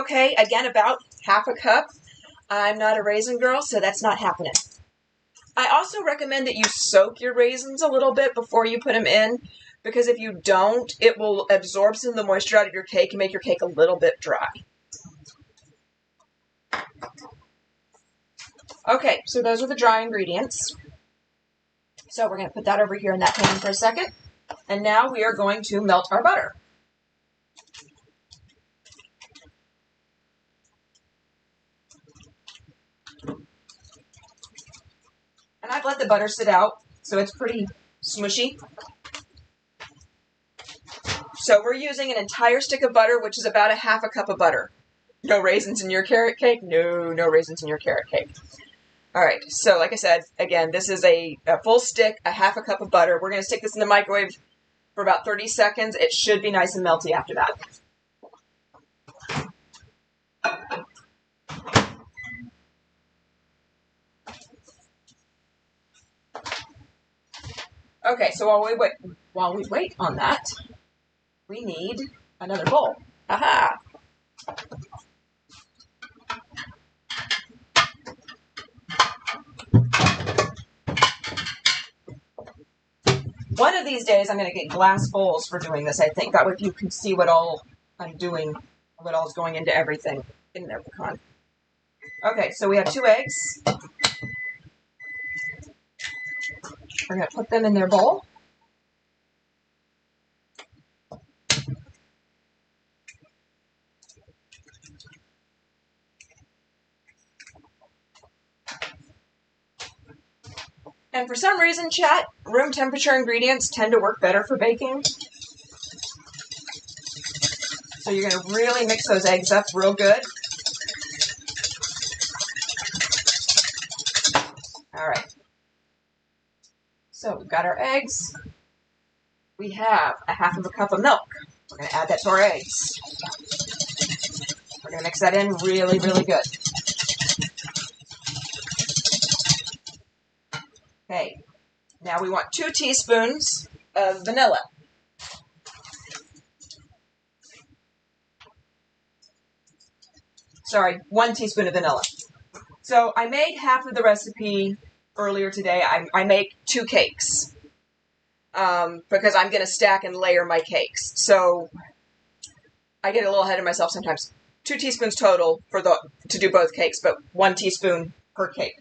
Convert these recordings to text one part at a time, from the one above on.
okay. Again, about half a cup. I'm not a raisin girl, so that's not happening. I also recommend that you soak your raisins a little bit before you put them in, because if you don't, it will absorb some of the moisture out of your cake and make your cake a little bit dry. Okay, so those are the dry ingredients. So we're going to put that over here in that pan for a second. And now we are going to melt our butter. And I've let the butter sit out, so it's pretty smushy. So we're using an entire stick of butter, which is about a half a cup of butter. No raisins in your carrot cake? No, no raisins in your carrot cake. All right, so like I said, again, this is a full stick, a half a cup of butter. We're going to stick this in the microwave for about 30 seconds. It should be nice and melty after that. Okay, so while we wait on that, we need another bowl. Aha! One of these days, I'm going to get glass bowls for doing this, I think. That way you can see what all I'm doing, what all is going into everything in their pecan. Okay, so we have 2 eggs. We're going to put them in their bowl. And for some reason, chat, room temperature ingredients tend to work better for baking. So you're going to really mix those eggs up real good. All right. So we've got our eggs. We have a half of a cup of milk. We're going to add that to our eggs. We're going to mix that in really, really good. Okay, now we want 2 teaspoons of vanilla. Sorry, 1 teaspoon of vanilla. So I made half of the recipe earlier today. I make 2 cakes because I'm going to stack and layer my cakes. So I get a little ahead of myself sometimes. 2 teaspoons total to do both cakes, but 1 teaspoon per cake.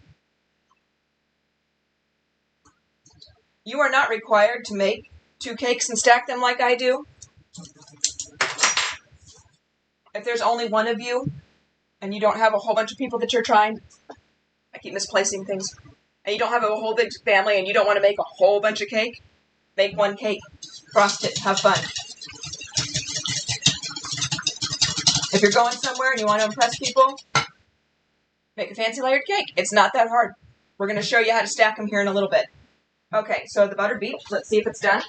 You are not required to make 2 cakes and stack them like I do. If there's only one of you and you don't have a whole bunch of people that you're trying, I keep misplacing things, and you don't have a whole big family and you don't want to make a whole bunch of cake, make 1 cake, frost it, have fun. If you're going somewhere and you want to impress people, make a fancy layered cake. It's not that hard. We're going to show you how to stack them here in a little bit. Okay, so the butter beeped. Let's see if it's done.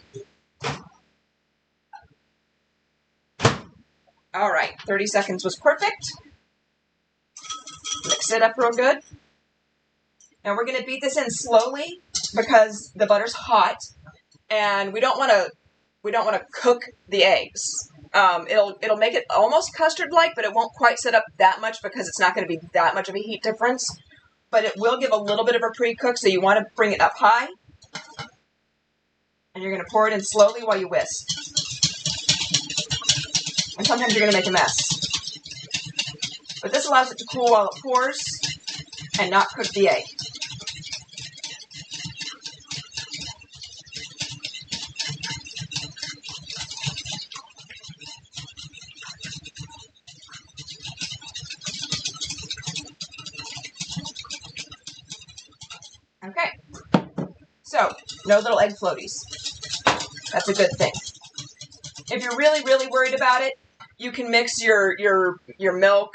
All right, 30 seconds was perfect. Mix it up real good. And we're going to beat this in slowly because the butter's hot, and we don't want to cook the eggs. It'll make it almost custard-like, but it won't quite set up that much because it's not going to be that much of a heat difference. But it will give a little bit of a pre-cook, so you want to bring it up high. And you're going to pour it in slowly while you whisk. And sometimes you're going to make a mess. But this allows it to cool while it pours and not cook the egg. Okay. So, no little egg floaties. That's a good thing. If you're really, really worried about it, you can mix your milk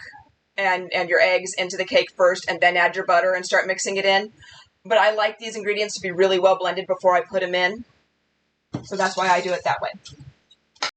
and your eggs into the cake first and then add your butter and start mixing it in. But I like these ingredients to be really well blended before I put them in. So that's why I do it that way.